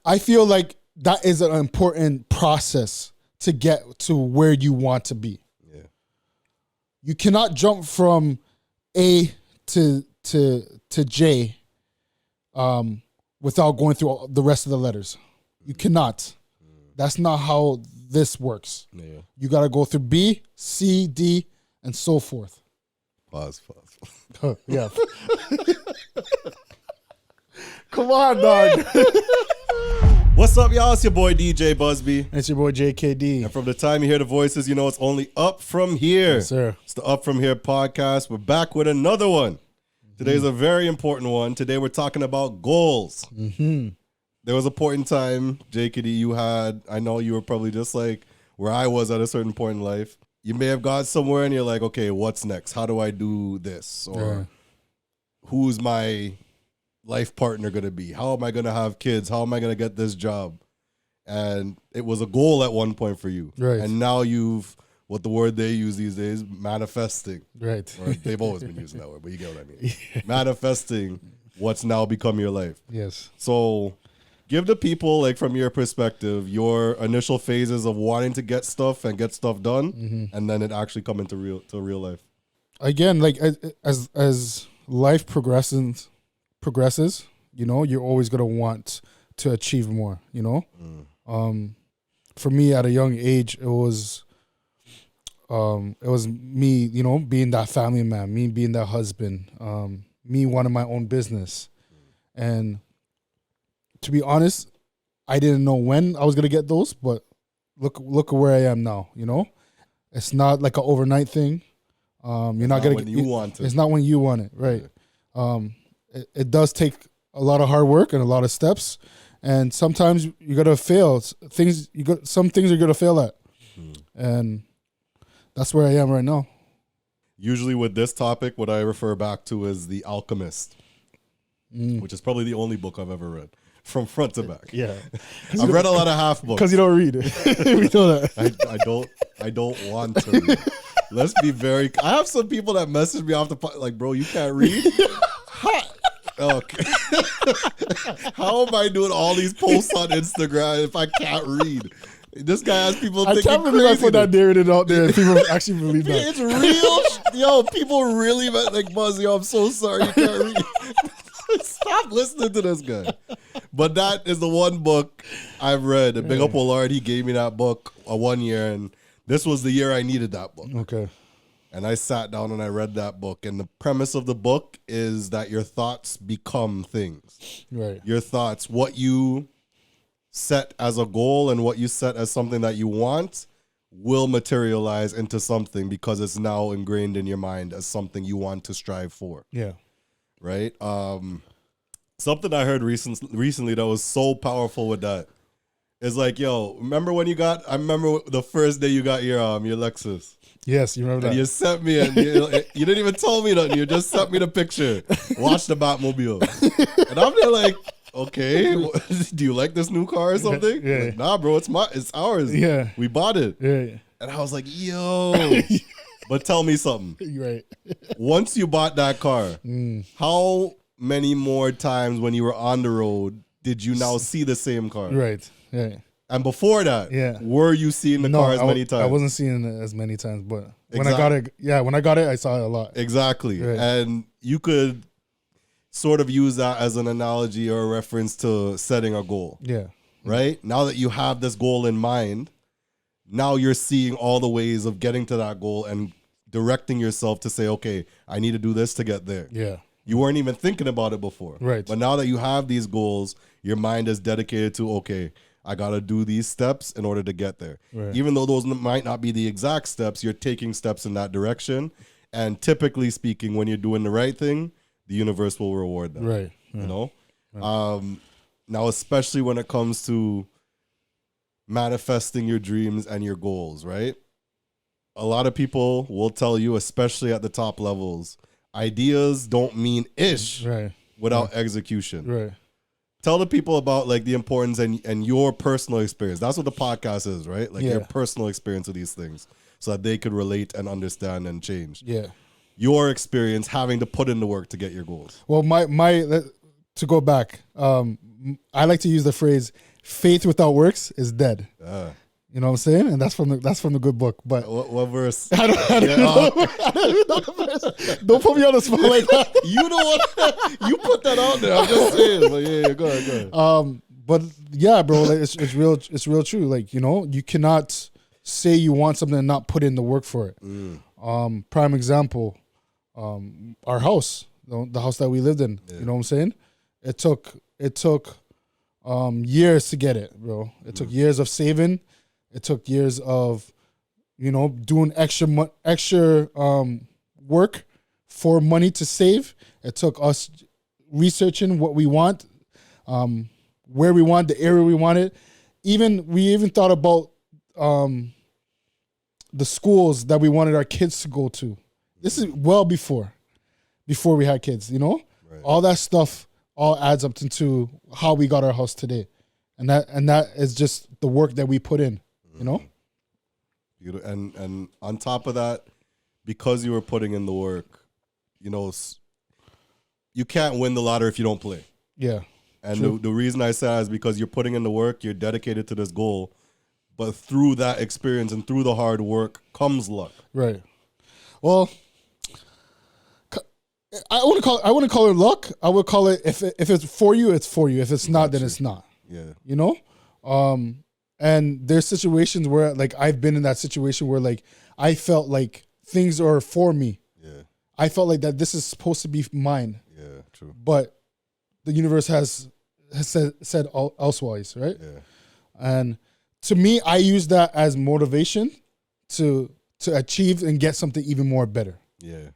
I feel like that is an important process to get to where you want to be. Yeah. You cannot jump from A to J without going through all the rest of the letters. You cannot. That's not how this works. Yeah. You got to go through B, C, D, and so forth. Pause. Yeah. Come on, dog. What's up, y'all? It's your boy DJ Busby. And it's your boy JKD. And from the time you hear the voices, you know it's only up from here. Yes, sir. It's the Up From Here podcast. We're back with another one. Today's a very important one. Today we're talking about goals. Mm-hmm. There was a point in time, JKD, you had, I know you were probably just like where I was at a certain point in life. You may have got somewhere and you're like, okay, what's next? How do I do this? Or who's my life partner going to be? How am I going to have kids? How am I going to get this job? And it was a goal at one point for you. Right. And now you've, what the word they use these days, manifesting. Right. Or they've always been using that word, but you get what I mean. Manifesting what's now become your life. Yes. So give the people, like from your perspective, your initial phases of wanting to get stuff and get stuff done, and then it actually come into real life. Again, like as life progresses, you know, you're always gonna want to achieve more. You know, for me at a young age, it was me, you know, being that family man, me being that husband, me wanting my own business, and to be honest, I didn't know when I was gonna get those, but look where I am now. You know, it's not like an overnight thing. You're not gonna when you want it. It's not when you want it, right? It does take a lot of hard work and a lot of steps, and sometimes you gotta fail. Some things you're gonna fail at, and that's where I am right now. Usually with this topic, what I refer back to is The Alchemist, which is probably the only book I've ever read. From front to back. Yeah. I've read a lot of half books. Because you don't read it. We know that. I don't want to read. Let's be very... I have some people that message me off the... Like, bro, you can't read? Okay. How am I doing all these posts on Instagram if I can't read? This guy has people thinking I can't believe I put that narrative out there and people actually believe that. It's real. Yo, people really... Like, Buzz, yo, I'm so sorry you can't read. Stop listening to this guy. But that is the one book I've read. And big up Lord, he gave me that book 1 year, and this was the year I needed that book. Okay. And I sat down and I read that book. And the premise of the book is that your thoughts become things. Right. Your thoughts, what you set as a goal and what you set as something that you want will materialize into something because it's now ingrained in your mind as something you want to strive for. Yeah. Right? Something I heard recently that was so powerful with that is like, yo, remember when I remember the first day you got your Lexus. Yes, you remember that. And you sent me, and you didn't even tell me nothing. You just sent me the picture. Watch the Batmobile. And I'm there like, okay, do you like this new car or something? Yeah. Like, nah, bro, it's ours. Yeah. We bought it. Yeah. And I was like, yo. But tell me something. Right. Once you bought that car, how many more times when you were on the road did you now see the same car? Right. Yeah. And before that, were you seeing the car as many times? I wasn't seeing it as many times, but when I got it, I saw it a lot. Exactly. Right. And you could sort of use that as an analogy or a reference to setting a goal. Yeah. Right? Now that you have this goal in mind, now you're seeing all the ways of getting to that goal and directing yourself to say, okay, I need to do this to get there. Yeah. You weren't even thinking about it before. Right. But now that you have these goals, your mind is dedicated to, okay, I got to do these steps in order to get there. Right. Even though those might not be the exact steps, you're taking steps in that direction. And typically speaking, when you're doing the right thing, the universe will reward that. Right. You know? Right. Now, especially when it comes to manifesting your dreams and your goals, right? A lot of people will tell you, especially at the top levels, ideas don't mean ish without execution. Right. Tell the people about like the importance and your personal experience. That's what the podcast is, right? Like your personal experience of these things so that they could relate and understand and change. Yeah. Your experience having to put in the work to get your goals. Well, to go back, I like to use the phrase faith without works is dead. Ah. You know what I'm saying? And that's from the good book. But What verse? I don't know. I don't even know the verse. Don't put me on the spot like that. You know what? You put that out there. I'm just saying. But yeah, go ahead. But yeah, bro, like it's real true. Like, you know, you cannot say you want something and not put in the work for it. Prime example, our house, the house that we lived in. Yeah. You know what I'm saying? It took years to get it, bro. It took years of saving. It took years of, you know, doing extra work for money to save. It took us researching what we want, where we want, the area we wanted. We even thought about the schools that we wanted our kids to go to. This is well before we had kids, you know? Right. All that stuff all adds up into how we got our house today. And that is just the work that we put in, you know? And on top of that, because you were putting in the work, you know, you can't win the lottery if you don't play. Yeah. And the reason I say that is because you're putting in the work, you're dedicated to this goal, but through that experience and through the hard work comes luck. Right. Well, I wouldn't call it luck. I would call it if it's for you, it's for you. If it's not, then it's not. Yeah. You know? And there's situations where like I've been in that situation where like I felt like things are for me. Yeah. I felt like that this is supposed to be mine. Yeah, true. But the universe has said elsewise, right? Yeah. And to me, I use that as motivation to achieve and get something even more better. Yeah.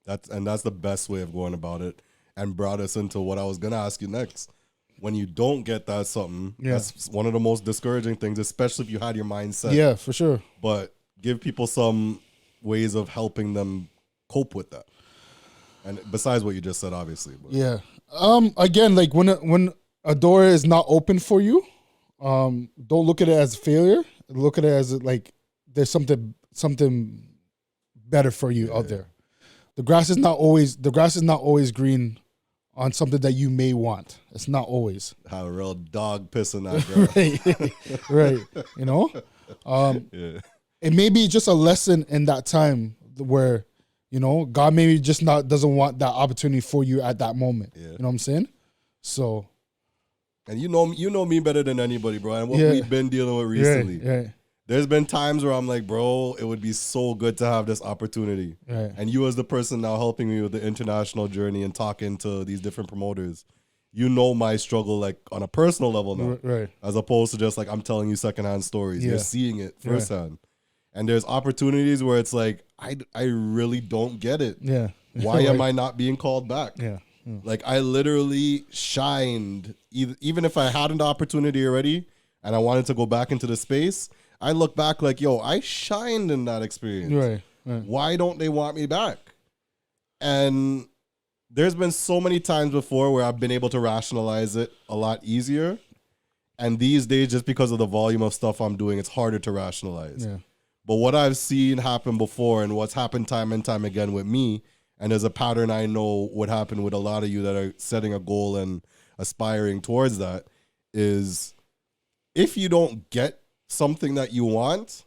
That's the best way of going about it, and brought us into what I was gonna ask you next. When you don't get that something, that's one of the most discouraging things, especially if you had your mindset. Yeah, for sure. But give people some ways of helping them cope with that. And besides what you just said, obviously. But. Yeah. Again, like when a door is not open for you, don't look at it as failure. Look at it as like there's something better for you out there. The grass is not always green on something that you may want. It's not always. Have a real dog piss in that grass. Right. You know? It may be just a lesson in that time where, you know, God maybe just doesn't want that opportunity for you at that moment. Yeah. You know what I'm saying? So. And you know me better than anybody, bro. And what we've been dealing with recently. Right. There's been times where I'm like, bro, it would be so good to have this opportunity. Right. And you as the person now helping me with the international journey and talking to these different promoters, you know my struggle like on a personal level now. Right. As opposed to just like I'm telling you secondhand stories. Yeah. You're seeing it firsthand. Right. And there's opportunities where it's like, I really don't get it. Yeah. Why am I not being called back? Yeah. Like I literally shined, even if I had an opportunity already and I wanted to go back into the space, I look back like, yo, I shined in that experience. Right. Why don't they want me back? And there's been so many times before where I've been able to rationalize it a lot easier. And these days, just because of the volume of stuff I'm doing, it's harder to rationalize. Yeah. But what I've seen happen before and what's happened time and time again with me, and there's a pattern I know would happen with a lot of you that are setting a goal and aspiring towards that, is if you don't get something that you want,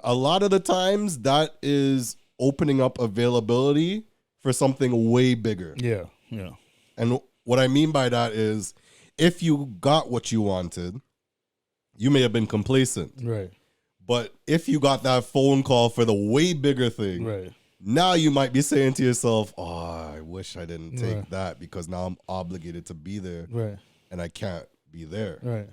a lot of the times that is opening up availability for something way bigger. Yeah. And what I mean by that is if you got what you wanted, you may have been complacent. Right. But if you got that phone call for the way bigger thing, right, now you might be saying to yourself, oh, I wish I didn't take that because now I'm obligated to be there. Right. And I can't be there. Right.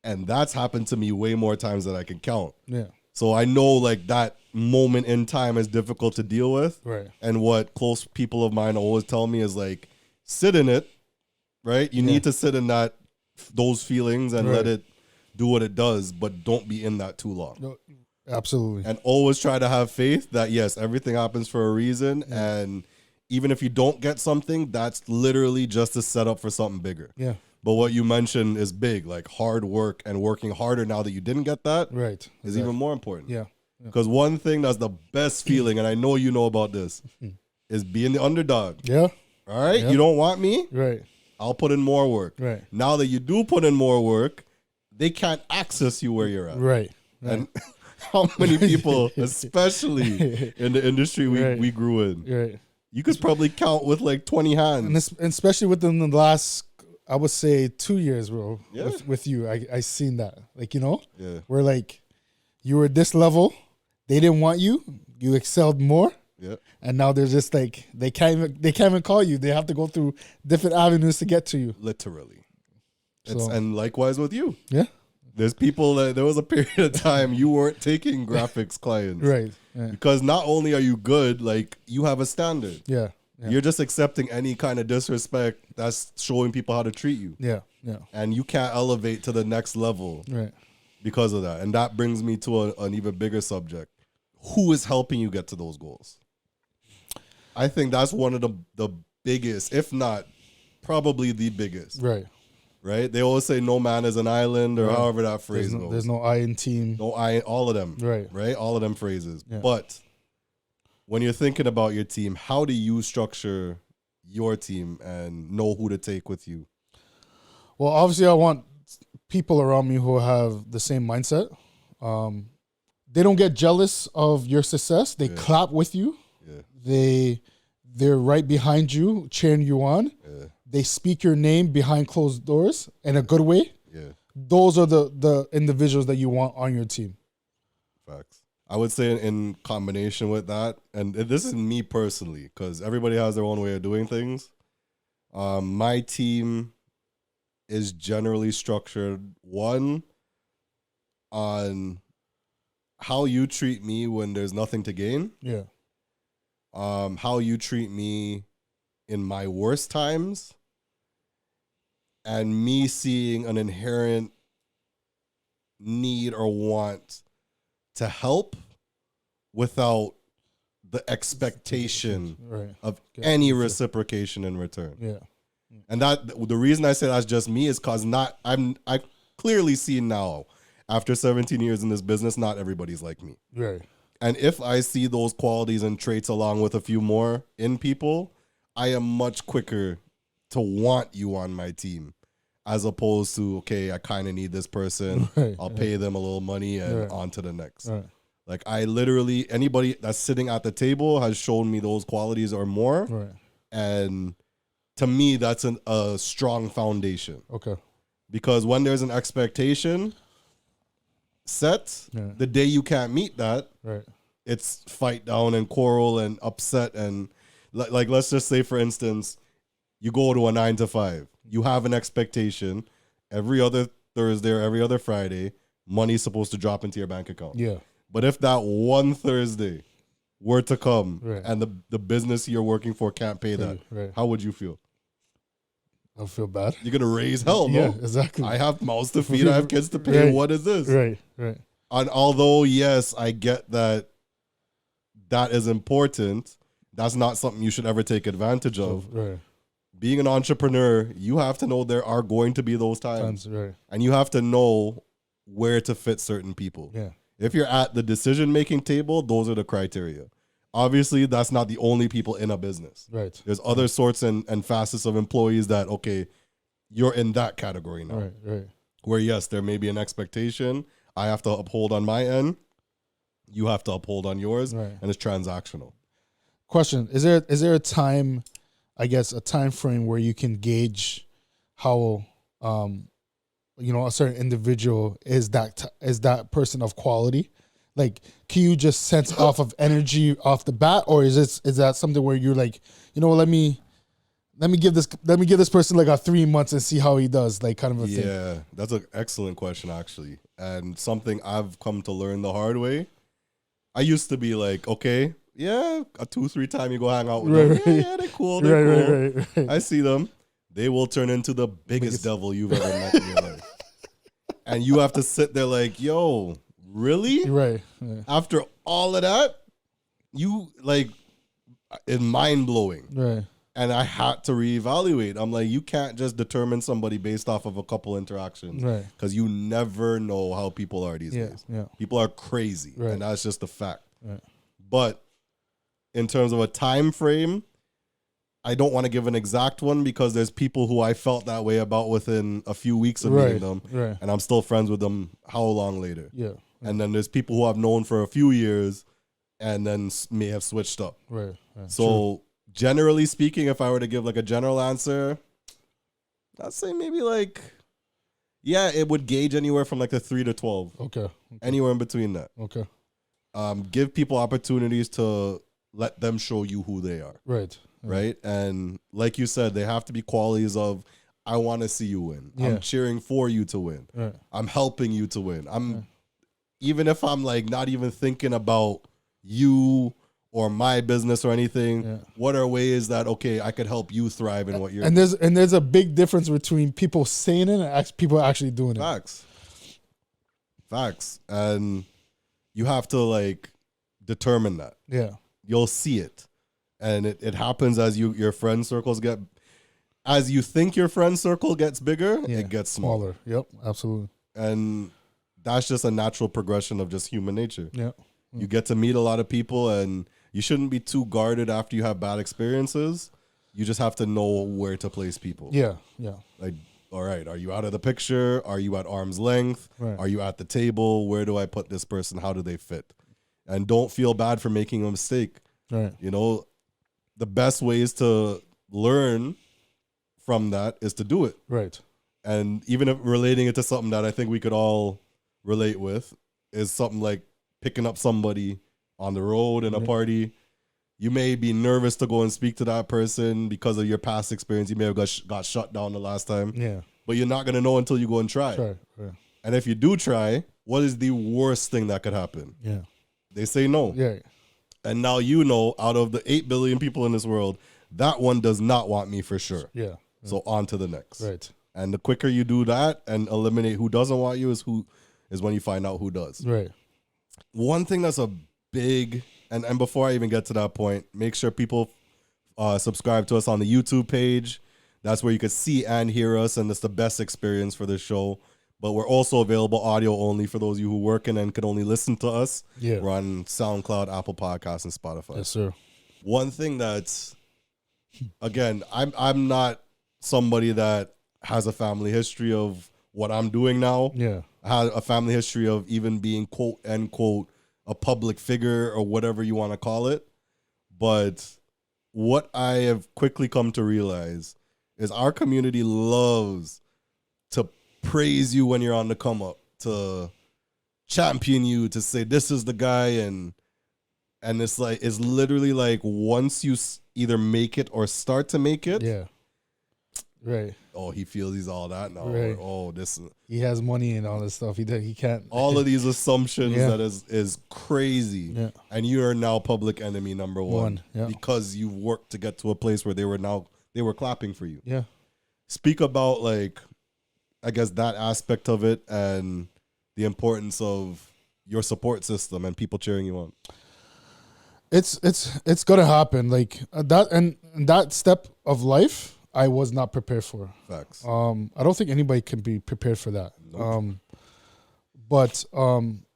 And that's happened to me way more times than I can count. Yeah. So I know like that moment in time is difficult to deal with. Right. And what close people of mine always tell me is like, sit in it, right? You need to sit in those feelings and let it do what it does, but don't be in that too long. No, absolutely. And always try to have faith that yes, everything happens for a reason. Yeah. And even if you don't get something, that's literally just a setup for something bigger. Yeah. But what you mentioned is big, like hard work and working harder now that you didn't get that is even more important. Yeah. Because one thing that's the best feeling, and I know you know about this, is being the underdog. Yeah. All right? Yeah. You don't want me? Right. I'll put in more work. Right. Now that you do put in more work, they can't access you where you're at. Right. And how many people, especially in the industry we grew in, Right. you could probably count with like 20 hands. And especially within the last, I would say 2 years, bro, Yeah. with you, I seen that. Like, you know, Yeah. where like you were at this level, they didn't want you, you excelled more. Yeah. And now they're just like, they can't even call you. They have to go through different avenues to get to you. Literally. So, And likewise with you. yeah. There's people that there was a period of time you weren't taking graphics clients. Right. Yeah. Because not only are you good, like you have a standard. Yeah. Yeah. You're just accepting any kind of disrespect that's showing people how to treat you. Yeah. Yeah. And you can't elevate to the next level Right. because of that. And that brings me to an even bigger subject. Who is helping you get to those goals? I think that's one of the biggest, if not probably the biggest. Right. Right? They always say no man is an island or however that phrase goes. There's no I in team. No I, all of them. Right. Right? All of them phrases. Yeah. But when you're thinking about your team, how do you structure your team and know who to take with you? Well, obviously, I want people around me who have the same mindset. They don't get jealous of your success. They clap with you. Yeah. They're right behind you, cheering you on. Yeah. They speak your name behind closed doors in a good way. Yeah. Those are the individuals that you want on your team. Facts. I would say in combination with that, and this is me personally, because everybody has their own way of doing things. My team is generally structured, one, on how you treat me when there's nothing to gain. Yeah. How you treat me in my worst times, and me seeing an inherent need or want to help without the expectation of any reciprocation in return. Yeah. And that the reason I say that's just me is because I clearly see now, after 17 years in this business, not everybody's like me. Right. And if I see those qualities and traits along with a few more in people, I am much quicker to want you on my team, as opposed to, okay, I kind of need this person. Right. I'll pay them a little money and Right. on to the next. Right. Like I literally, anybody that's sitting at the table has shown me those qualities or more. Right. And to me, that's a strong foundation. Okay. Because when there's an expectation set, the day you can't meet that, Right. it's fight down and quarrel and upset. And like, let's just say, for instance, you go to a 9 to 5. You have an expectation every other Thursday or every other Friday, money's supposed to drop into your bank account. Yeah. But if that one Thursday were to come and the business you're working for can't pay that, how would you feel? I'll feel bad. You're going to raise hell, no? Yeah, exactly. I have mouths to feed, I have kids to pay. Right. What is this? Right. Right. And although, yes, I get that is important, that's not something you should ever take advantage of. Right. Being an entrepreneur, you have to know there are going to be those times. Right. And you have to know where to fit certain people. Yeah. If you're at the decision-making table, those are the criteria. Obviously, that's not the only people in a business. Right. There's other sorts and facets of employees that, okay, you're in that category now. Right. Right. Where, yes, there may be an expectation I have to uphold on my end. You have to uphold on yours. Right. And it's transactional. Question: Is there a time, I guess, a time frame where you can gauge how, a certain individual is that person of quality? Like, can you just sense off of energy off the bat, or is that something where you're like, let me give this person like a 3 months and see how he does, like kind of a thing? Yeah, that's an excellent question, actually, and something I've come to learn the hard way. I used to be like, okay, yeah, a 2-3 time you go hang out with them. Yeah, they're cool. They're cool. Right. I see them. They will turn into the biggest devil you've ever met in your life. And you have to sit there like, yo, really? Right. Yeah. After all of that, it's mind blowing. Right. And I had to reevaluate. I'm like, you can't just determine somebody based off of a couple interactions. Right. Because you never know how people are these days. Yeah. People are crazy. Right. And that's just a fact. Right. But in terms of a time frame, I don't want to give an exact one because there's people who I felt that way about within a few weeks of meeting them, and I'm still friends with them how long later. Yeah. And then there's people who I've known for a few years and then may have switched up. Right. So generally speaking, if I were to give like a general answer, I'd say maybe like, yeah, it would gauge anywhere from like a 3 to 12. Okay. Anywhere in between that. Okay. Give people opportunities to let them show you who they are. Right. Right. And like you said, they have to be qualities of, I want to see you win. Yeah. I'm cheering for you to win. Right. I'm helping you to win. Even if I'm like not even thinking about you or my business or anything, what are ways that, okay, I could help you thrive in what you're doing? And there's a big difference between people saying it and people actually doing it. Facts. And you have to like determine that. Yeah. You'll see it. And it happens as your friend circles as you think your friend circle gets bigger, it gets smaller. Yep, absolutely. And that's just a natural progression of just human nature. Yeah. You get to meet a lot of people, and you shouldn't be too guarded after you have bad experiences. You just have to know where to place people. Yeah. Like, all right, are you out of the picture? Are you at arm's length? Right. Are you at the table? Where do I put this person? How do they fit? And don't feel bad for making a mistake. Right. You know, the best ways to learn from that is to do it. Right. And even if relating it to something that I think we could all relate with is something like picking up somebody on the road in a party. You may be nervous to go and speak to that person because of your past experience. You may have got shut down the last time. Yeah. But you're not going to know until you go and try. Right. And if you do try, what is the worst thing that could happen? Yeah. They say no. Yeah. And now you know, out of the 8 billion people in this world, that one does not want me for sure. Yeah. So on to the next. Right. And the quicker you do that and eliminate who doesn't want you is when you find out who does. Right. One thing that's a big, and before I even get to that point, make sure people subscribe to us on the YouTube page. That's where you can see and hear us, and it's the best experience for this show. But we're also available audio only for those of you who working and can only listen to us. Yeah. We're on SoundCloud, Apple Podcasts, and Spotify. Yes, sir. One thing that's, again, I'm not somebody that has a family history of what I'm doing now. Yeah. I had a family history of even being, quote, unquote, a public figure or whatever you want to call it. But what I have quickly come to realize is our community loves to praise you when you're on the come up, to champion you, to say this is the guy, and it's like, it's literally like once you either make it or start to make it. Yeah. Right. Oh, he feels he's all that now. Right. Or, oh, he has money and all this stuff. He can't. All of these assumptions that is crazy. Yeah. And you are now public enemy number one. Because you worked to get to a place where they were clapping for you. Yeah. Speak about, like, I guess that aspect of it and the importance of your support system and people cheering you on. It's gonna happen. Like that, and that step of life I was not prepared for. Facts. I don't think anybody can be prepared for that. Nope. But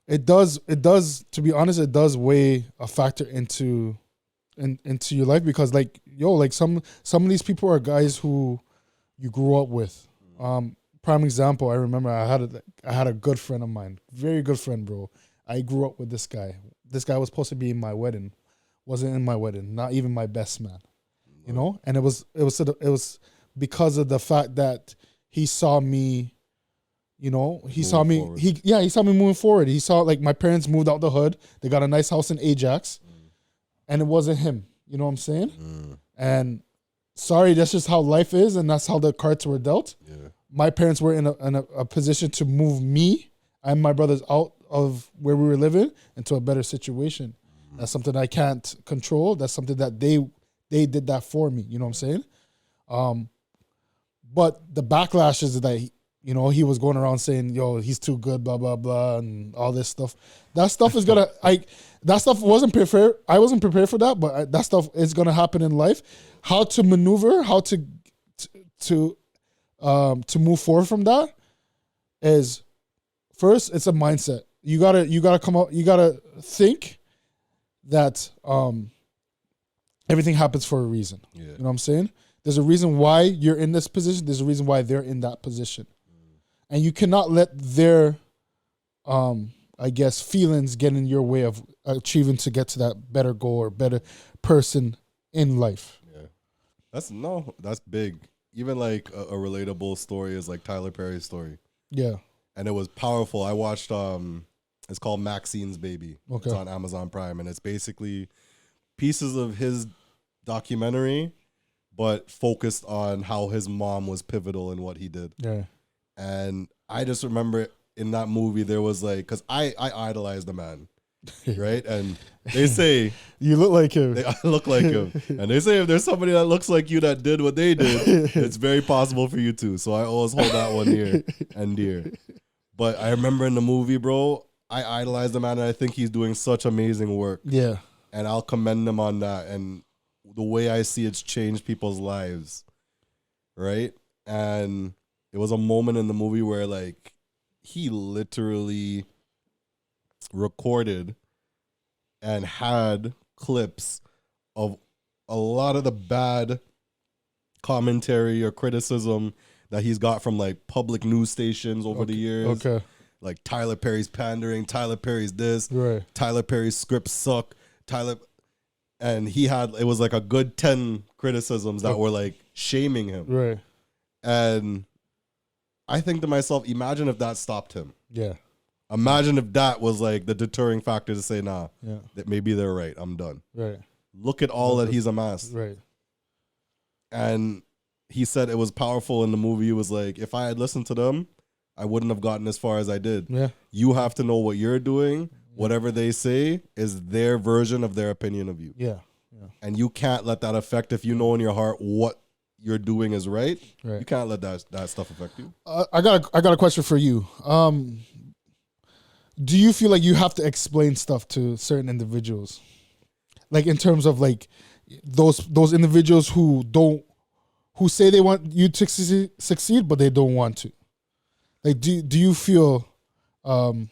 it does, to be honest, it does weigh a factor into your life, because like some of these people are guys who you grew up with. Prime example, I remember I had a good friend of mine, very good friend, bro. I grew up with this guy. This guy was supposed to be in my wedding, wasn't in my wedding, not even my best man. You know, and it was because of the fact that he saw me, you know, he saw me moving forward. He saw, like, my parents moved out the hood. They got a nice house in Ajax, and it wasn't him. You know what I'm saying? And sorry, that's just how life is, and that's how the cards were dealt. Yeah. My parents were in a position to move me and my brothers out of where we were living into a better situation. That's something I can't control. That's something that they did that for me. You know what I'm saying? But the backlash is that, he was going around saying, yo, he's too good, blah, blah, blah, and all this stuff. That stuff is going to, that stuff wasn't prepared. I wasn't prepared for that, but that stuff is going to happen in life. How to maneuver, how to move forward from that is, first, it's a mindset. You gotta come out, you gotta think that, everything happens for a reason. Yeah. You know what I'm saying? There's a reason why you're in this position. There's a reason why they're in that position. And you cannot let their, I guess, feelings get in your way of achieving to get to that better goal or better person in life. Yeah. That's big. Even like a relatable story is like Tyler Perry's story. Yeah. And it was powerful. I watched, it's called Maxine's Baby. Okay. It's on Amazon Prime. And it's basically pieces of his documentary, but focused on how his mom was pivotal in what he did. Yeah. And I just remember in that movie, there was like, because I idolize the man, right? And they say, you look like him. I look like him. And they say if there's somebody that looks like you that did what they did, it's very possible for you too. So I always hold that one near and dear. But I remember in the movie, bro, I idolize the man and I think he's doing such amazing work. Yeah. And I'll commend him on that. And the way I see it's changed people's lives, right? And it was a moment in the movie where like he literally recorded and had clips of a lot of the bad commentary or criticism that he's got from like public news stations over the years. Okay. Like Tyler Perry's pandering, Tyler Perry's this, Right. Tyler Perry's scripts suck, and it was like a good 10 criticisms that were like shaming him. Right. And I think to myself, imagine if that stopped him. Yeah. Imagine if that was like the deterring factor to say, nah, Yeah. that maybe they're right. I'm done. Right. Look at all that he's amassed. Right. And he said it was powerful in the movie. It was like, if I had listened to them, I wouldn't have gotten as far as I did. Yeah. You have to know what you're doing. Whatever they say is their version of their opinion of you. Yeah. Yeah. And you can't let that affect, if you know in your heart what you're doing is right. Right. You can't let that stuff affect you. I got a question for you. Do you feel like you have to explain stuff to certain individuals, like in terms of like those individuals who say they want you to succeed, but they don't want to? Like, do you feel do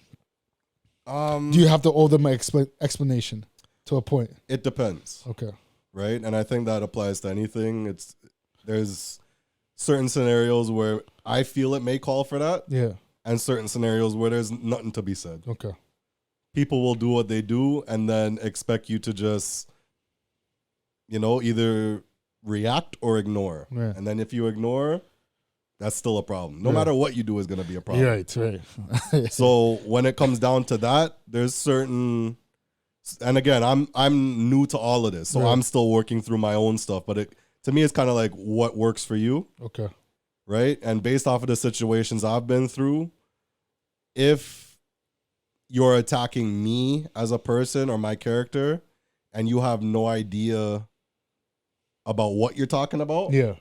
you have to owe them an explanation to a point? It depends. Okay. Right? And I think that applies to anything. There's certain scenarios where I feel it may call for that. Yeah. And certain scenarios where there's nothing to be said. Okay. People will do what they do and then expect you to just, either react or ignore. Yeah. And then if you ignore, that's still a problem. No matter what you do is going to be a problem. Right. So when it comes down to that, there's certain, and again, I'm new to all of this, so I'm still working through my own stuff. But to me, it's kind of like what works for you. Okay. Right? And based off of the situations I've been through, if you're attacking me as a person or my character and you have no idea about what you're talking about, Yeah.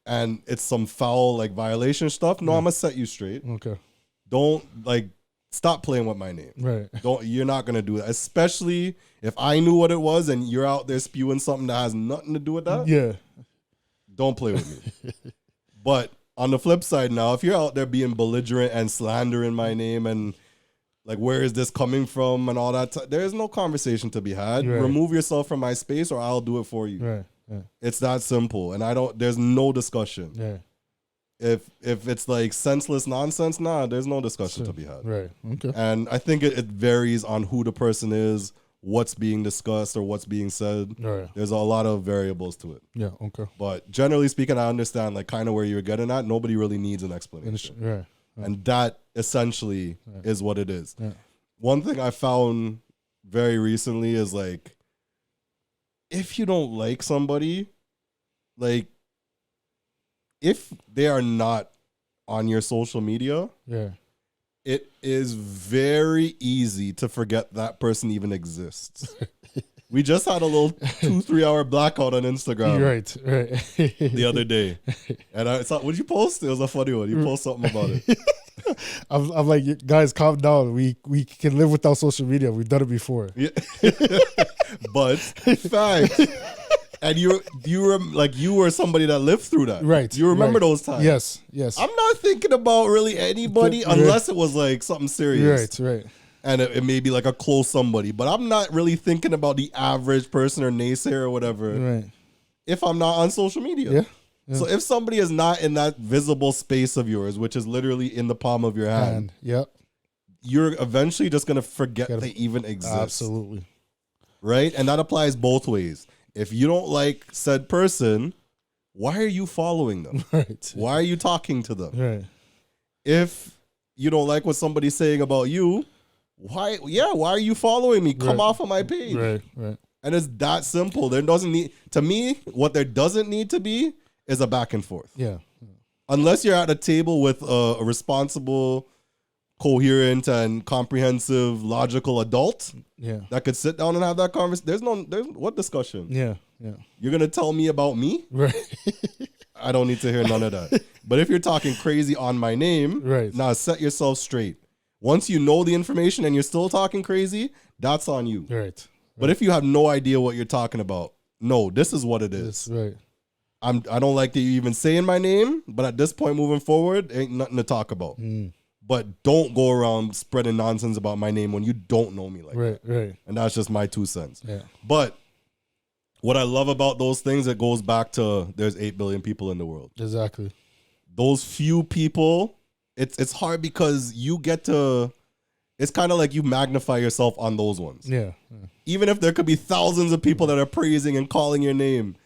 and it's some foul like violation stuff, no, I'm gonna set you straight. Okay. Don't stop playing with my name. Right. You're not gonna do that. Especially if I knew what it was and you're out there spewing something that has nothing to do with that. Yeah. Don't play with me. But on the flip side now, if you're out there being belligerent and slandering my name and like, where is this coming from and all that, there is no conversation to be had. Right. Remove yourself from my space or I'll do it for you. Right. Yeah. It's that simple. And there's no discussion. Yeah. If it's like senseless nonsense, there's no discussion to be had. Right. Okay. And I think it varies on who the person is, what's being discussed or what's being said. Right. There's a lot of variables to it. Yeah. Okay. But generally speaking, I understand like kind of where you're getting at. Nobody really needs an explanation. Right. And that essentially is what it is. Yeah. One thing I found very recently is like, if you don't like somebody, like if they are not on your social media, Yeah. it is very easy to forget that person even exists. We just had a little 2-3 hour blackout on Instagram Right. the other day. And I saw, what did you post? It was a funny one. You post something about it. I'm like, guys, calm down. We can live without social media. We've done it before. Yeah. But fact. And you were somebody that lived through that. Right. You remember right. those times. Yes. I'm not thinking about really anybody unless it was like something serious. Right. And it may be like a close somebody, but I'm not really thinking about the average person or naysayer or whatever Right. if I'm not on social media. Yeah. So if somebody is not in that visible space of yours, which is literally in the palm of your hand, Yep. you're eventually just going to forget they even exist. Absolutely. Right? And that applies both ways. If you don't like said person, why are you following them? Right. Why are you talking to them? Right. If you don't like what somebody's saying about you, why are you following me? Come off of my page. Right. And it's that simple. There doesn't need, to me, what there doesn't need to be is a back and forth. Yeah. Unless you're at a table with a responsible, coherent, and comprehensive, logical adult that could sit down and have that conversation. There's what discussion? Yeah. You're gonna tell me about me? Right. I don't need to hear none of that. But if you're talking crazy on my name, now set yourself straight. Once you know the information and you're still talking crazy, that's on you. Right. But if you have no idea what you're talking about, no, this is what it is. Right. I don't like that you even saying my name, but at this point moving forward, ain't nothing to talk about. But don't go around spreading nonsense about my name when you don't know me like that. Right. And that's just my 2 cents. Yeah. But what I love about those things, it goes back to there's 8 billion people in the world. Exactly. Those few people, it's hard because you get to, it's kind of like you magnify yourself on those ones. Yeah. Even if there could be thousands of people that are praising and calling your name,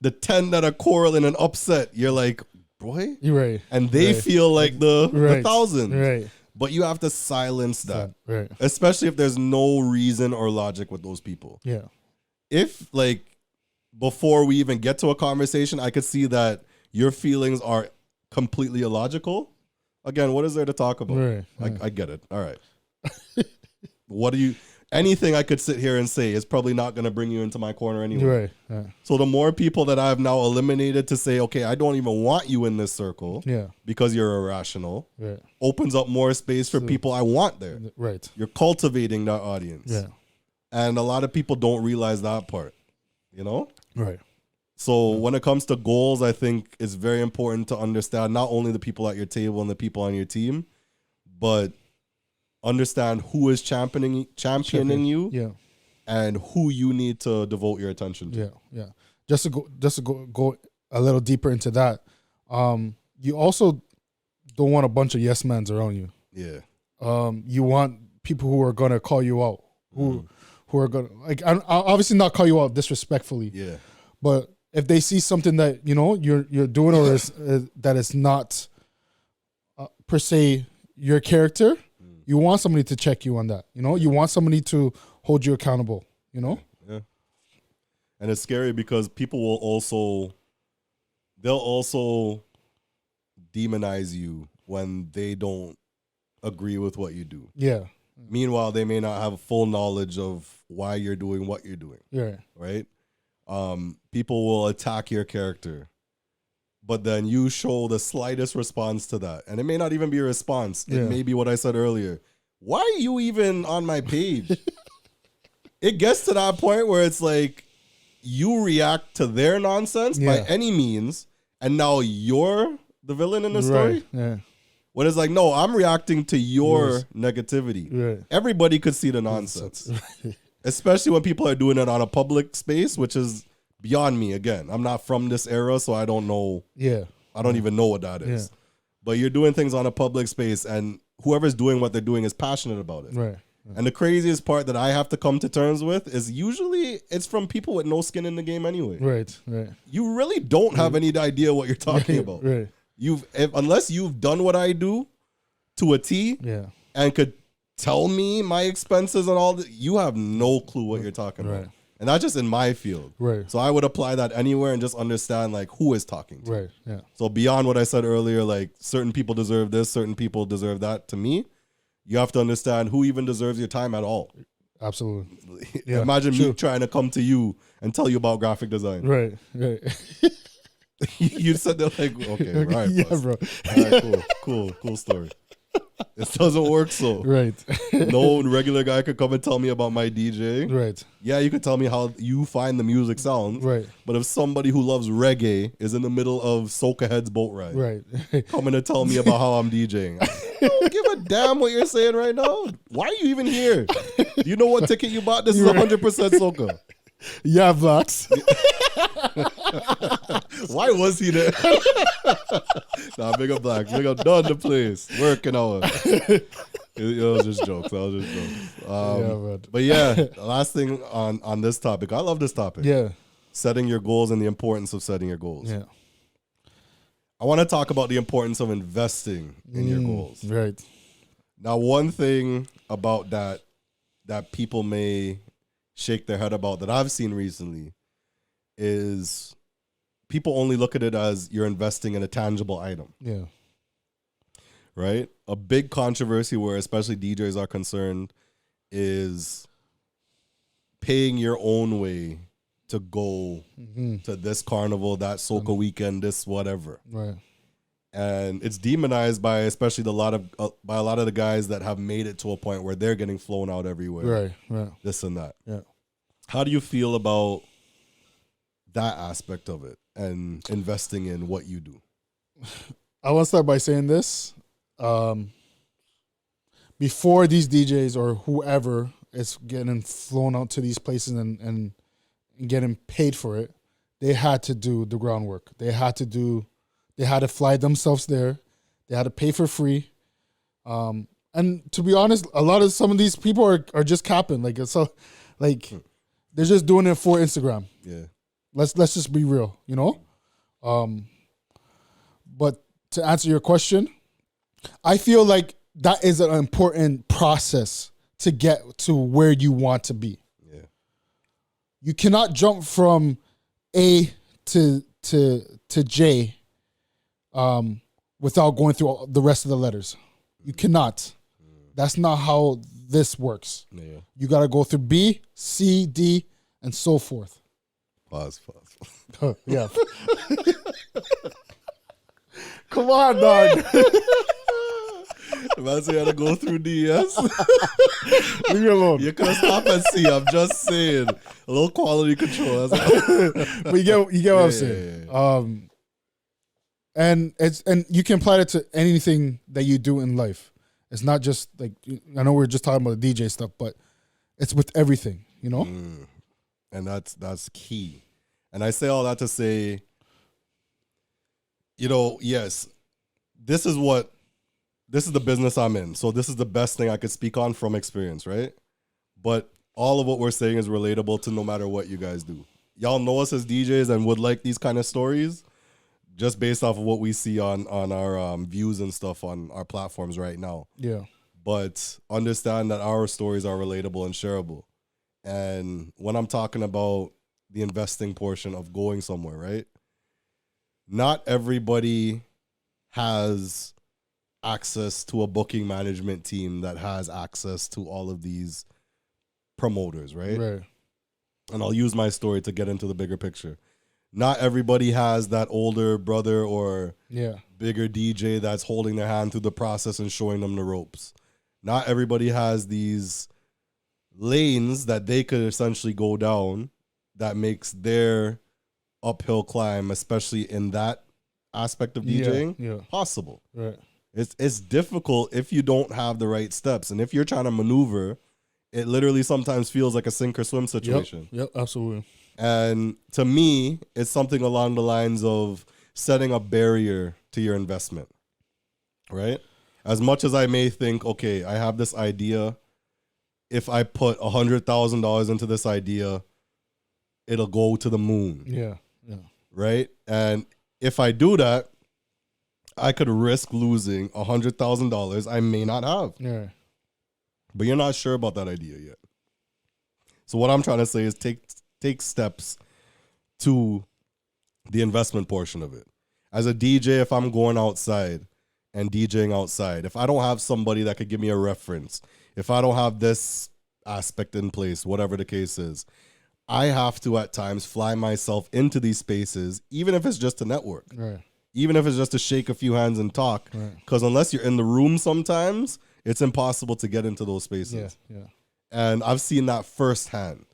the 10 that are quarreling and upset, you're like, boy. You're right. And they feel like the thousands. Right. But you have to silence that. Right. Especially if there's no reason or logic with those people. Yeah. If, like, before we even get to a conversation, I could see that your feelings are completely illogical. Again, what is there to talk about? Right. I get it. All right. What do you... Anything I could sit here and say is probably not going to bring you into my corner anyway. Right. So the more people that I've now eliminated to say, okay, I don't even want you in this circle because you're irrational, opens up more space for people I want there. Right. You're cultivating that audience. Yeah. And a lot of people don't realize that part, you know? Right. So when it comes to goals, I think it's very important to understand not only the people at your table and the people on your team, but understand who is championing you and who you need to devote your attention to. Yeah. Just to go a little deeper into that. You also don't want a bunch of yes mans around you. Yeah. You want people who are gonna call you out, who are gonna, like, I'll obviously not call you out disrespectfully. Yeah. But if they see something that you're doing or is that is not per se your character, you want somebody to check you on that. You want somebody to hold you accountable. Yeah. And it's scary because people they'll also demonize you when they don't agree with what you do. Yeah. Meanwhile, they may not have full knowledge of why you're doing what you're doing. Yeah. Right? People will attack your character, but then you show the slightest response to that. And it may not even be a response. It may be what I said earlier. Why are you even on my page? It gets to that point where it's like you react to their nonsense by any means, and now you're the villain in the story. Yeah. When it's like, no, I'm reacting to your negativity. Right. Everybody could see the nonsense. Especially when people are doing it on a public space, which is beyond me. Again, I'm not from this era, so I don't know. Yeah. I don't even know what that is. Yeah. But you're doing things on a public space, and whoever's doing what they're doing is passionate about it. Right. And the craziest part that I have to come to terms with is usually it's from people with no skin in the game anyway. Right. You really don't have any idea what you're talking about. Right. Unless you've done what I do to a T and could tell me my expenses and all that, you have no clue what you're talking about. And that's just in my field. Right. So I would apply that anywhere and just understand like who is talking to. Right. Yeah. So beyond what I said earlier, like certain people deserve this, certain people deserve that. To me, you have to understand who even deserves your time at all. Absolutely. Yeah, imagine me trying to come to you and tell you about graphic design. Right. You said that like, okay, right. Yeah, boss. bro. All right, cool story. It doesn't work so. Right. No regular guy could come and tell me about my DJ. Right. Yeah, you could tell me how you find the music sounds. Right. But if somebody who loves reggae is in the middle of Soca Head's boat ride, right, coming to tell me about how I'm DJing, don't give a damn what you're saying right now. Why are you even here? Do you know what ticket you bought? This is 100% soca. Yeah, Blacks. Why was he there? Nah, big up Blacks. Big up done the place. Working out. It was just jokes. But yeah, the last thing on this topic. I love this topic. Yeah. Setting your goals and the importance of setting your goals. Yeah. I want to talk about the importance of investing in your goals. Right. Now, one thing about that people may shake their head about that I've seen recently is people only look at it as you're investing in a tangible item. Yeah. Right? A big controversy where especially DJs are concerned is paying your own way to go to this carnival, that soca weekend, this whatever. Right. And it's demonized by especially a lot of the guys that have made it to a point where they're getting flown out everywhere. Right. Right. This and that. Yeah. How do you feel about that aspect of it and investing in what you do? I want to start by saying this. Before these DJs or whoever is getting flown out to these places and getting paid for it, they had to do the groundwork. They had to fly themselves there. They had to pay for free. And to be honest, some of these people are just capping. They're just doing it for Instagram. Yeah. Let's just be real, you know? But to answer your question, I feel like that is an important process to get to where you want to be. Yeah. You cannot jump from A to J without going through all the rest of the letters. You cannot. That's not how this works. Yeah. You got to go through B, C, D, and so forth. Pause. Yeah. Come on, dog. Imagine you had to go through DS. Leave me alone. You could have stopped at C. I'm just saying. A little quality control. But you get what I'm saying. Yeah. And you can apply it to anything that you do in life. It's not just like, I know we're just talking about the DJ stuff, but it's with everything, you know? And that's key. And I say all that to say, you know, yes, this is the business I'm in. So this is the best thing I could speak on from experience, right? But all of what we're saying is relatable to no matter what you guys do. Y'all know us as DJs and would like these kind of stories just based off of what we see on our views and stuff on our platforms right now. Yeah. But understand that our stories are relatable and shareable. And when I'm talking about the investing portion of going somewhere, right? Not everybody has access to a booking management team that has access to all of these promoters, right? Right. And I'll use my story to get into the bigger picture. Not everybody has that older brother or bigger DJ that's holding their hand through the process and showing them the ropes. Not everybody has these lanes that they could essentially go down that makes their uphill climb, especially in that aspect of DJing, possible. Right. It's difficult if you don't have the right steps. And if you're trying to maneuver, it literally sometimes feels like a sink or swim situation. Yep, absolutely. And to me, it's something along the lines of setting a barrier to your investment, right? As much as I may think, okay, I have this idea. If I put $100,000 into this idea, it'll go to the moon. Yeah. Right? And if I do that, I could risk losing $100,000 I may not have. Yeah. But you're not sure about that idea yet. So what I'm trying to say is take steps to the investment portion of it. As a DJ, if I'm going outside and DJing outside, if I don't have somebody that could give me a reference, if I don't have this aspect in place, whatever the case is, I have to at times fly myself into these spaces, even if it's just to network. Right. Even if it's just to shake a few hands and talk. Because unless you're in the room sometimes, it's impossible to get into those spaces. Yeah. And I've seen that firsthand.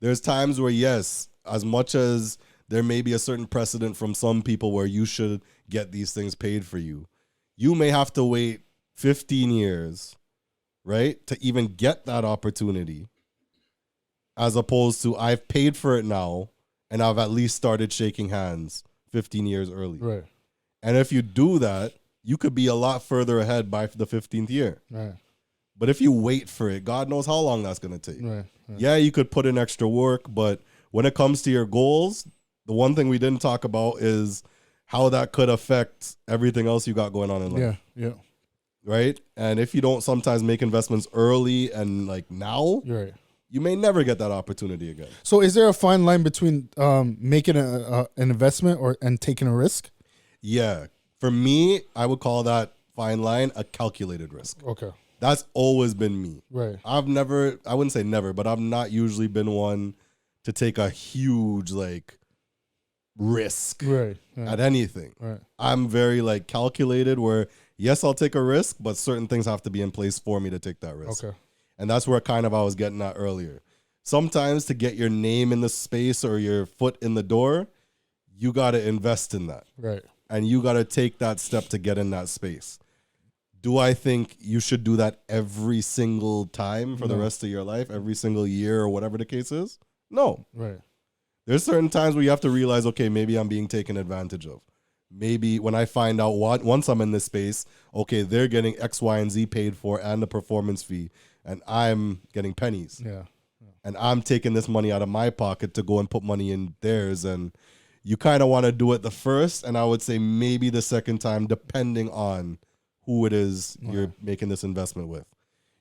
There's times where, yes, as much as there may be a certain precedent from some people where you should get these things paid for you, you may have to wait 15 years, right, to even get that opportunity, as opposed to I've paid for it now and I've at least started shaking hands 15 years early. Right. And if you do that, you could be a lot further ahead by the 15th year. Right. But if you wait for it, God knows how long that's going to take. Right. Yeah, you could put in extra work, but when it comes to your goals, the one thing we didn't talk about is how that could affect everything else you got going on in life. Yeah. Right? And if you don't sometimes make investments early and like now, You're right. you may never get that opportunity again. So is there a fine line between making an investment and taking a risk? Yeah. For me, I would call that fine line a calculated risk. Okay. That's always been me. Right. I wouldn't say never, but I've not usually been one to take a huge like risk Right. at anything. Right. I'm very like calculated where yes, I'll take a risk, but certain things have to be in place for me to take that risk. Okay. And that's where kind of I was getting at earlier. Sometimes to get your name in the space or your foot in the door, you got to invest in that. Right. And you got to take that step to get in that space. Do I think you should do that every single time for the rest of your life, every single year or whatever the case is? No. Right. There's certain times where you have to realize, okay, maybe I'm being taken advantage of. Maybe when I find out once I'm in this space, okay, they're getting X, Y, and Z paid for and the performance fee, and I'm getting pennies. Yeah. And I'm taking this money out of my pocket to go and put money in theirs. And you kind of want to do it the first, and I would say maybe the second time, depending on who it is you're making this investment with.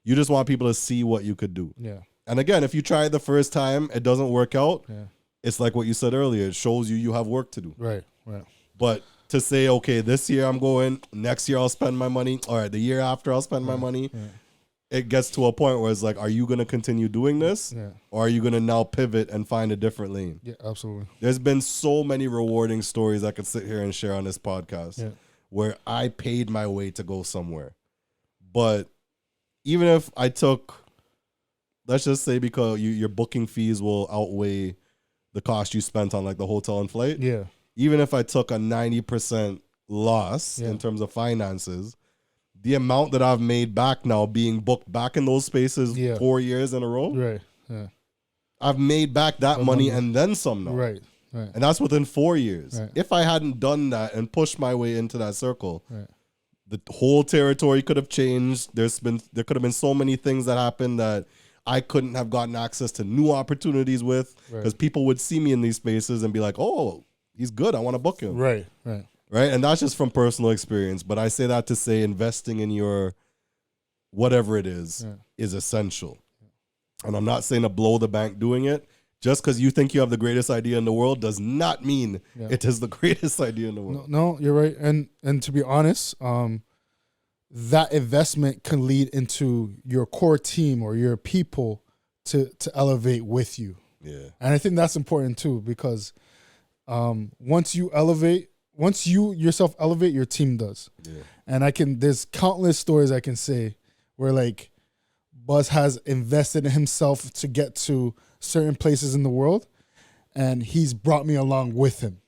You just want people to see what you could do. Yeah. And again, if you try it the first time, it doesn't work out. Yeah. It's like what you said earlier. It shows you have work to do. Right. Right. But to say, okay, this year I'm going, next year I'll spend my money, all right, the year after I'll spend my money, it gets to a point where it's like, are you going to continue doing this? Yeah. Or are you going to now pivot and find a different lane? Yeah, absolutely. There's been so many rewarding stories I could sit here and share on this podcast where I paid my way to go somewhere. But even if I took, let's just say because your booking fees will outweigh the cost you spent on like the hotel and flight. Yeah. Even if I took a 90% loss in terms of finances, the amount that I've made back now being booked back in those spaces 4 years in a row, Right. Yeah. I've made back that money and then some now. Right. Right. And that's within 4 years. Right. If I hadn't done that and pushed my way into that circle, the whole territory could have changed. There could have been so many things that happened that I couldn't have gotten access to new opportunities with, because people would see me in these spaces and be like, oh, he's good, I want to book him. Right. Right. Right. And that's just from personal experience. But I say that to say investing in your whatever it is essential. And I'm not saying to blow the bank doing it. Just because you think you have the greatest idea in the world does not mean it is the greatest idea in the world. No, you're right. And to be honest, that investment can lead into your core team or your people to elevate with you. Yeah. And I think that's important too, because once you yourself elevate, your team does. Yeah. And there's countless stories I can say where like Buzz has invested in himself to get to certain places in the world, and he's brought me along with him,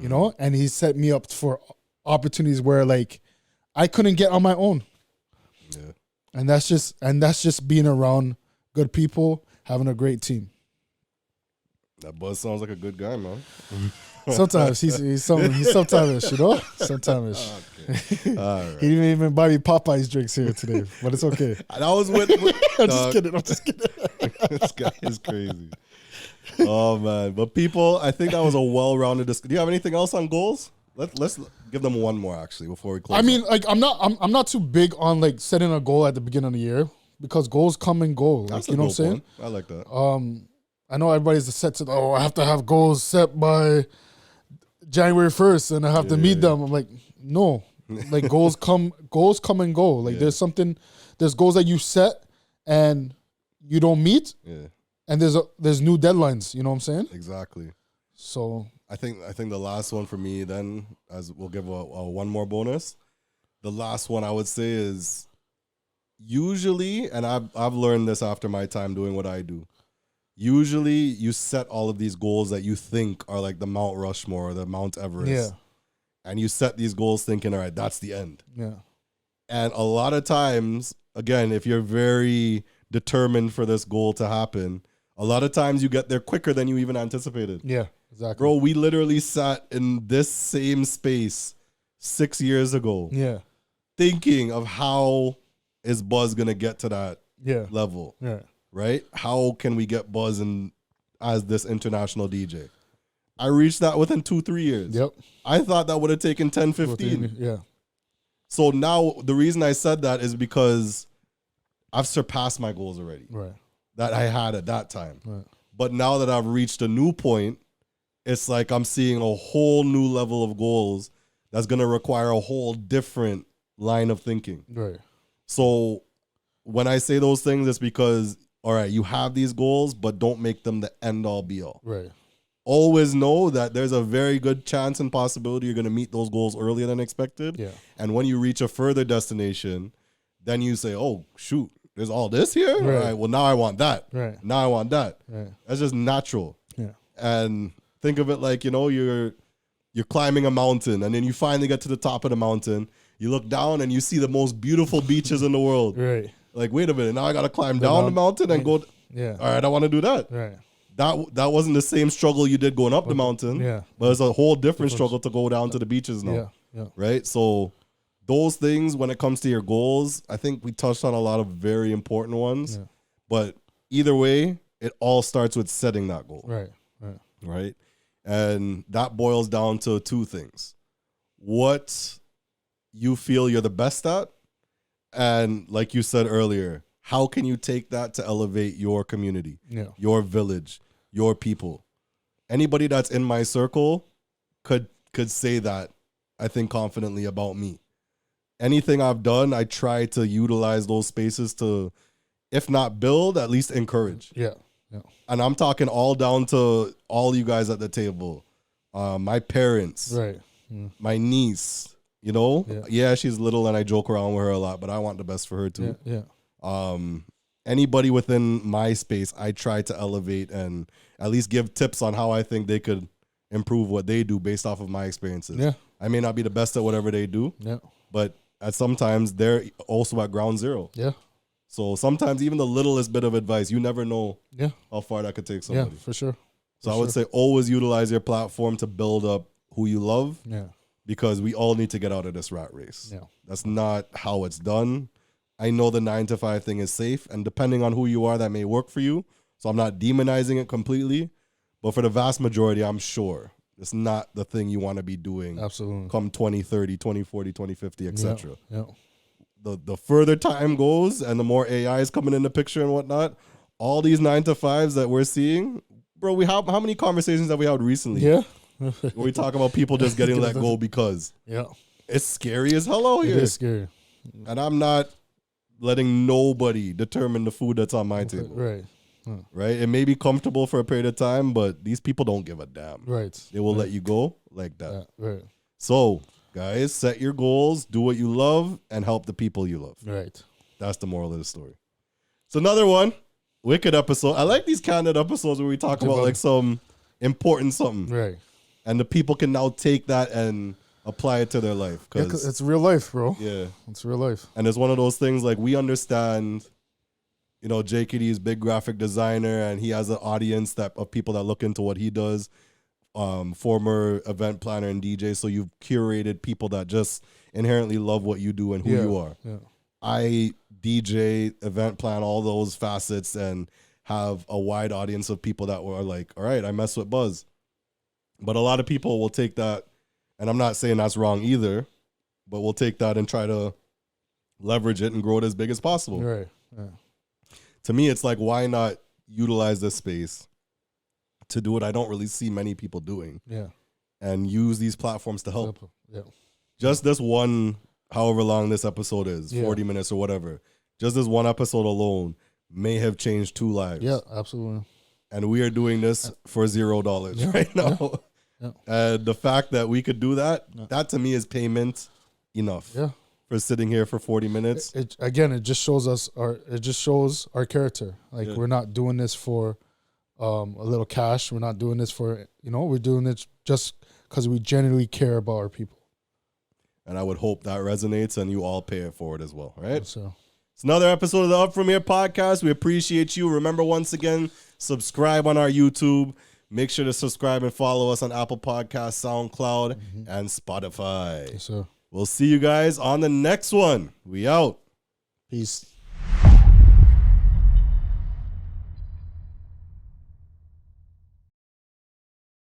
you know, and he set me up for opportunities where like I couldn't get on my own. Yeah. And that's just being around good people, having a great team. That Buzz sounds like a good guy, man. Sometimes he's sometimes, you know, sometimes. Okay. All right. He didn't even buy me Popeye's drinks here today, but it's okay. And I was with I'm just kidding. This guy is crazy. Oh man, but people, I think that was a well-rounded discussion. Do you have anything else on goals? Let's give them one more actually before we close. I mean, like I'm not too big on like setting a goal at the beginning of the year, because goals come and go. Like, that's you know what I'm saying? Point. I like that. I know everybody's set to, I have to have goals set by January 1st and I have to meet them. I'm like, no, like goals come and go. Like there's goals that you set and you don't meet. Yeah. And there's new deadlines, you know what I'm saying? Exactly. So I think the last one for me then, as we'll give a one more bonus. The last one I would say is usually, and I've learned this after my time doing what I do. Usually you set all of these goals that you think are like the Mount Rushmore or the Mount Everest. Yeah. And you set these goals thinking, all right, that's the end. Yeah. And a lot of times, again, if you're very determined for this goal to happen, a lot of times you get there quicker than you even anticipated. Yeah, exactly. Bro, we literally sat in this same space 6 years ago. Yeah. Thinking of how is Buzz going to get to that level. Yeah. Right? How can we get Buzz in as this international DJ? I reached that within 2-3 years. Yep. I thought that would have taken 10, 15. Yeah. So now the reason I said that is because I've surpassed my goals already. Right. That I had at that time. Right. But now that I've reached a new point, it's like I'm seeing a whole new level of goals that's going to require a whole different line of thinking. Right. So when I say those things, it's because, all right, you have these goals, but don't make them the end all be all. Right. Always know that there's a very good chance and possibility you're going to meet those goals earlier than expected. Yeah. And when you reach a further destination, then you say, oh, shoot, there's all this here? Right. All right, well, now I want that. Right. Now I want that. Right. That's just natural. Yeah. And think of it like, you're climbing a mountain, and then you finally get to the top of the mountain. You look down and you see the most beautiful beaches in the world. Right. Like, wait a minute, now I got to climb down the mountain and go. Yeah. All right, I want to do that. Right. That wasn't the same struggle you did going up the mountain. Yeah. But it's a whole different struggle to go down to the beaches now. Yeah. Yeah. Right? So those things, when it comes to your goals, I think we touched on a lot of very important ones. Yeah. But either way, it all starts with setting that goal. Right. Right. Right? And that boils down to two things. What you feel you're the best at, and like you said earlier, how can you take that to elevate your community, your village, your people? Anybody that's in my circle could say that, I think, confidently about me. Anything I've done, I try to utilize those spaces to, if not build, at least encourage. Yeah. Yeah. And I'm talking all down to all you guys at the table, my parents, Right. my niece. Yeah, she's little and I joke around with her a lot, but I want the best for her too. Yeah. Anybody within my space, I try to elevate and at least give tips on how I think they could improve what they do based off of my experiences. Yeah. I may not be the best at whatever they do, but at sometimes they're also at ground zero. Yeah. So sometimes even the littlest bit of advice, you never know how far that could take somebody. Yeah, for sure. So I would say always utilize your platform to build up who you love. Yeah. Because we all need to get out of this rat race. Yeah. That's not how it's done. I know the 9-to-5 thing is safe, and depending on who you are, that may work for you. So I'm not demonizing it completely, but for the vast majority, I'm sure it's not the thing you want to be doing. Absolutely. Come 2030, 2040, 2050, etc. Yeah. The further time goes and the more AI is coming in the picture and whatnot, all these 9-to-5s that we're seeing, bro, how many conversations have we had recently? Yeah. We talk about people just getting let go because it's scary as hell out here. It is scary. And I'm not letting nobody determine the food that's on my table. Right. Right? It may be comfortable for a period of time, but these people don't give a damn. Right. They will let you go like that. Yeah. Right. So, guys, set your goals, do what you love, and help the people you love. Right. That's the moral of the story. It's another one. Wicked episode. I like these candid episodes where we talk about like some important something. Right. And the people can now take that and apply it to their life. Cause it's real life, bro. Yeah. It's real life. And it's one of those things like we understand, JKD is big graphic designer and he has an audience of people that look into what he does. Former event planner and DJ. So you've curated people that just inherently love what you do and who you are. Yeah. I DJ, event plan, all those facets and have a wide audience of people that were like, all right, I mess with Buzz. But a lot of people will take that, and I'm not saying that's wrong either, but we'll take that and try to leverage it and grow it as big as possible. Right. Yeah. To me, it's like, why not utilize this space to do what I don't really see many people doing? Yeah. And use these platforms to help. Yeah. Just this one, however long this episode is, 40 minutes or whatever, just this one episode alone may have changed 2 lives. Yeah, absolutely. And we are doing this for $0 right now. Yeah. And the fact that we could do that, that to me is payment enough. Yeah. For sitting here for 40 minutes. It just shows us our character. Like we're not doing this for a little cash. We're not doing this for, we're doing it just because we genuinely care about our people. And I would hope that resonates and you all pay it forward as well, right? So It's another episode of the Up From Here podcast. We appreciate you. Remember, once again, subscribe on our YouTube. Make sure to subscribe and follow us on Apple Podcasts, SoundCloud, and Spotify. yes, sir. We'll see you guys on the next one. We out. Peace.